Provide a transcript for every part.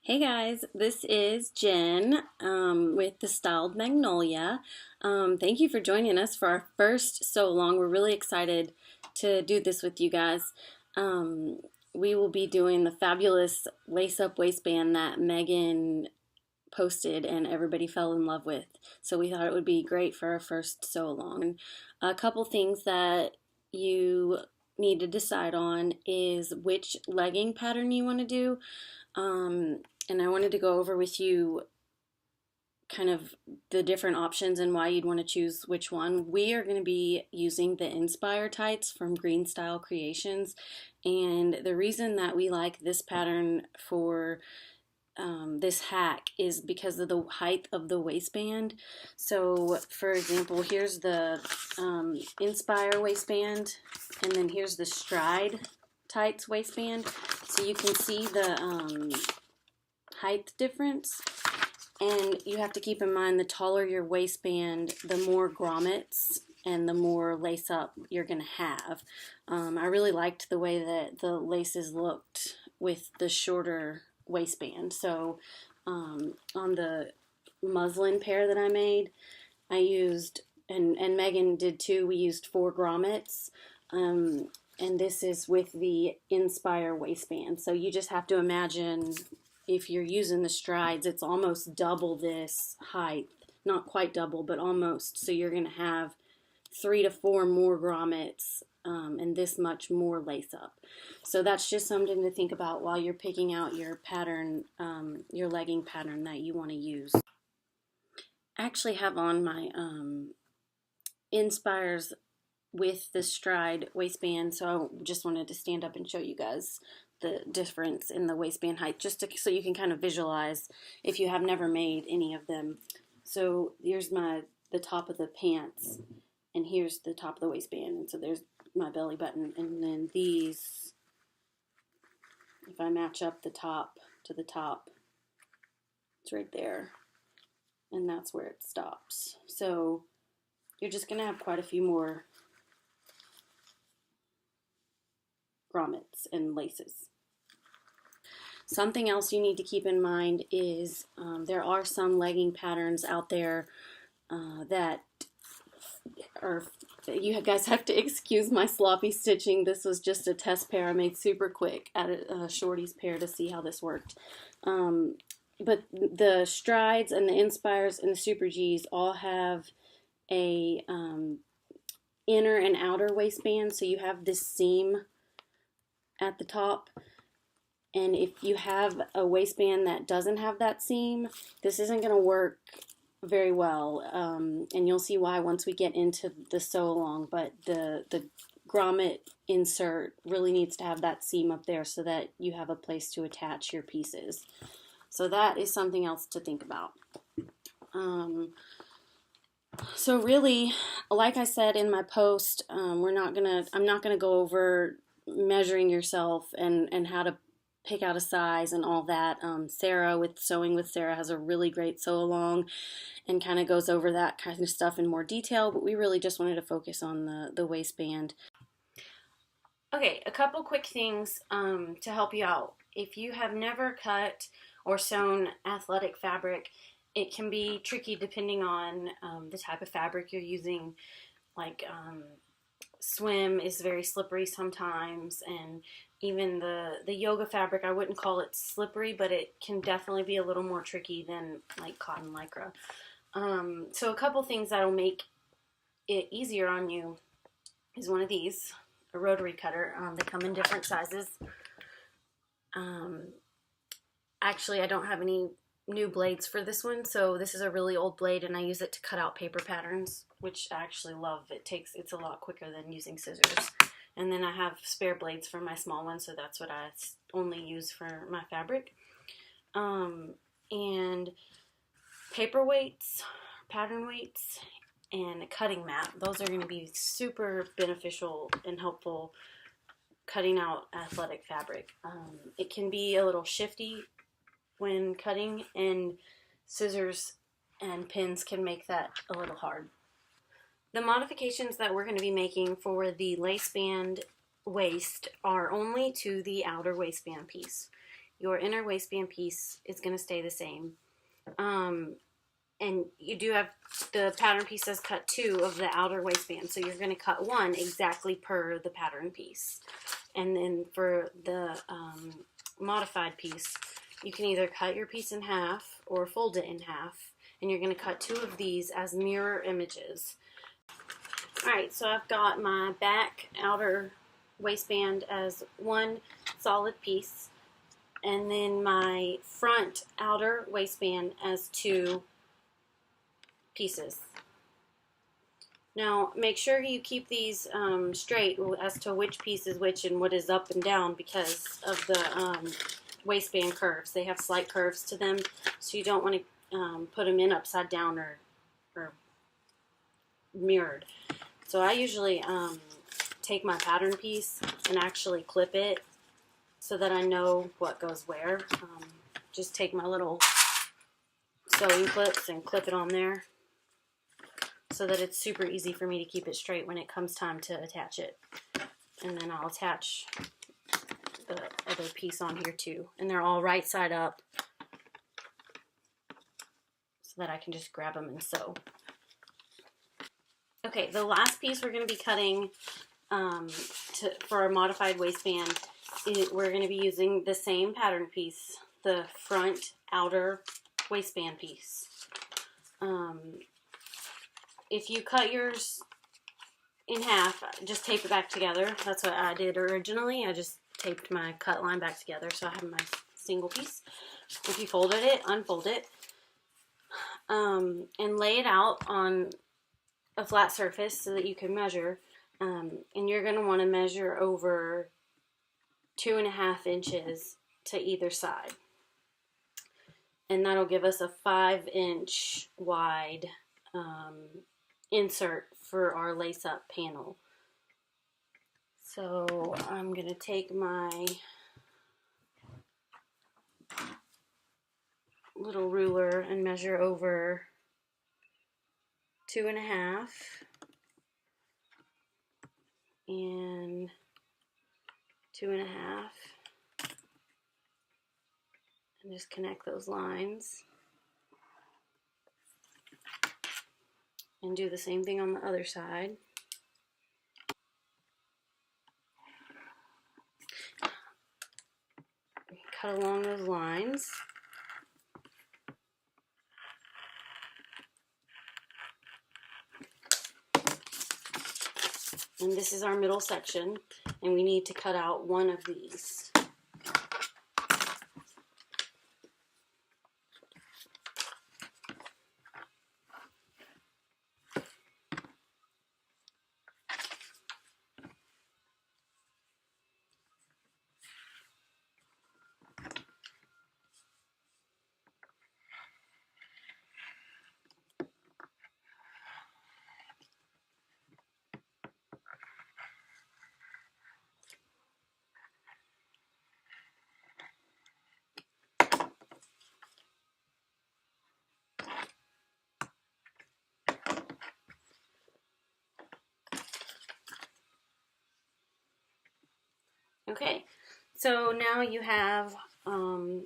Hey guys, this is Jen with the Styled Magnolia. Thank you for joining us for our first sew along. We're really excited to do this with you guys. Um, we will be doing the fabulous lace up waistband that Megan posted and everybody fell in love with. So we thought it would be great for our first sew along. A couple things that you need to decide on is which legging pattern you want to do. And I wanted to go over with you kind of the different options and why you'd want to choose which one. We are going to be using the Inspire tights from Green Style Creations, and the reason that we like this pattern for this hack is because of the height of the waistband. So for example, here's the Inspire waistband, and then here's the Stride tights waistband. So you can see the height difference, and you have to keep in mind the taller your waistband, the more grommets and the more lace up you're going to have. I really liked the way that the laces looked with the shorter waistband. So on the muslin pair that I made, I used, and Megan did too, we used 4 grommets. And this is with the Inspire waistband. So you just have to imagine if you're using the Strides, it's almost double this height. Not quite double, but almost. So you're going to have 3 to 4 more grommets and this much more lace up. So that's just something to think about while you're picking out your pattern, your legging pattern that you want to use. I actually have on my Inspires with the Stride waistband, so I just wanted to stand up and show you guys the difference in the waistband height, just so you can kind of visualize if you have never made any of them. So here's the top of the pants, and here's the top of the waistband, and so there's my belly button, and then these, if I match up the top to the top, it's right there, and that's where it stops. So you're just going to have quite a few more grommets and laces. Something else you need to keep in mind is there are some legging patterns out there that are, you guys have to excuse my sloppy stitching. This was just a test pair I made super quick at a Shorty's pair to see how this worked. But the Strides and the Inspires and the Super G's all have a inner and outer waistband, so you have this seam at the top. And if you have a waistband that doesn't have that seam, this isn't going to work very well. And you'll see why once we get into the sew along. But the grommet insert really needs to have that seam up there so that you have a place to attach your pieces. So that is something else to think about. So really, like I said in my post, I'm not gonna go over measuring yourself and how to pick out a size and all that. Sarah with Sewing with Sarah has a really great sew along and kind of goes over that kind of stuff in more detail, but we really just wanted to focus on the waistband. Okay, a couple quick things to help you out. If you have never cut or sewn athletic fabric, it can be tricky depending on the type of fabric you're using. Like swim is very slippery sometimes, and even the yoga fabric, I wouldn't call it slippery, but it can definitely be a little more tricky than like cotton lycra. So a couple things that'll make it easier on you is one of these, a rotary cutter. They come in different sizes. Actually, I don't have any new blades for this one, so this is a really old blade, and I use it to cut out paper patterns, which I actually love. It's a lot quicker than using scissors. And then I have spare blades for my small one, so that's what I only use for my fabric. And paper weights, pattern weights, and a cutting mat. Those are going to be super beneficial and helpful cutting out athletic fabric. It can be a little shifty when cutting, and scissors and pins can make that a little hard. The modifications that we're going to be making for the lace band waist are only to the outer waistband piece. your inner waistband piece is going to stay the same. And you do have the pattern piece says cut 2 of the outer waistband, so you're going to cut 1 exactly per the pattern piece. And then for the modified piece, you can either cut your piece in half or fold it in half, and you're going to cut 2 of these as mirror images. Alright, so I've got my back outer waistband as 1 solid piece, and then my front outer waistband as 2 pieces. Now make sure you keep these straight as to which piece is which and what is up and down, because of the waistband curves. They have slight curves to them, so you don't want to put them in upside down or mirrored. So I usually take my pattern piece and actually clip it so that I know what goes where. Just take my little sewing clips and clip it on there, so that it's super easy for me to keep it straight when it comes time to attach it. And then I'll attach the other piece on here too. And they're all right side up, so that I can just grab them and sew. Okay, the last piece we're going to be cutting for our modified waistband, we're going to be using the same pattern piece, the front outer waistband piece. If you cut yours in half, just tape it back together. That's what I did originally. I just taped my cut line back together so I have my single piece. If you folded it, unfold it, and lay it out on a flat surface so that you can measure. And you're going to want to measure over 2.5 inches to either side. And that'll give us a 5-inch wide insert for our lace-up panel. So I'm going to take my little ruler and measure over 2.5 and 2.5, and just connect those lines. And do the same thing on the other side. Cut along those lines. And this is our middle section, and we need to cut out 1 of these. Okay, so now you have 1,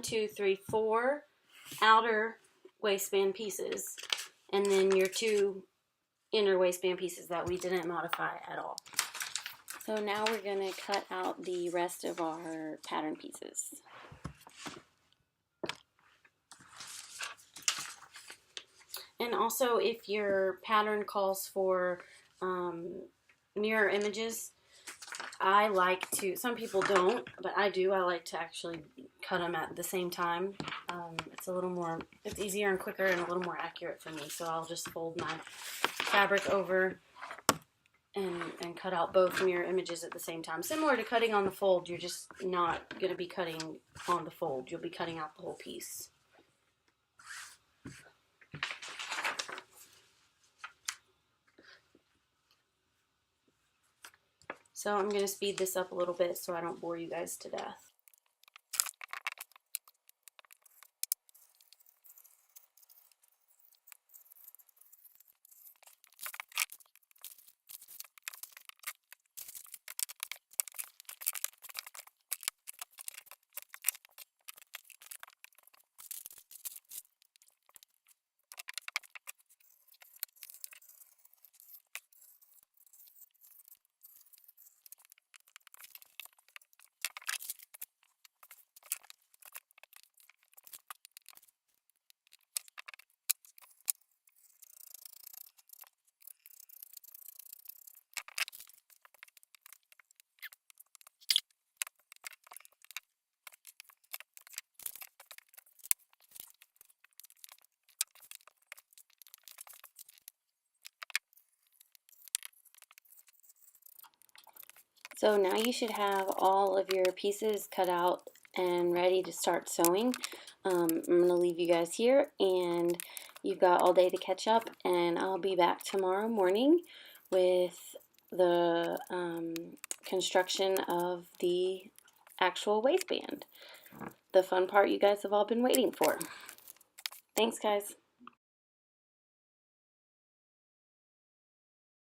2, 3, 4 outer waistband pieces, and then your 2 inner waistband pieces that we didn't modify at all. So now we're going to cut out the rest of our pattern pieces. And also, if your pattern calls for mirror images, I like to, some people don't, but I do. I like to actually cut them at the same time. It's a little more, it's easier and quicker and a little more accurate for me. So I'll just fold my fabric over and cut out both mirror images at the same time. Similar to cutting on the fold, you're just not going to be cutting on the fold. You'll be cutting out the whole piece. So I'm going to speed this up a little bit so I don't bore you guys to death. So now you should have all of your pieces cut out and ready to start sewing. I'm going to leave you guys here, and you've got all day to catch up, and I'll be back tomorrow morning with the construction of the actual waistband. The fun part you guys have all been waiting for. Thanks, guys.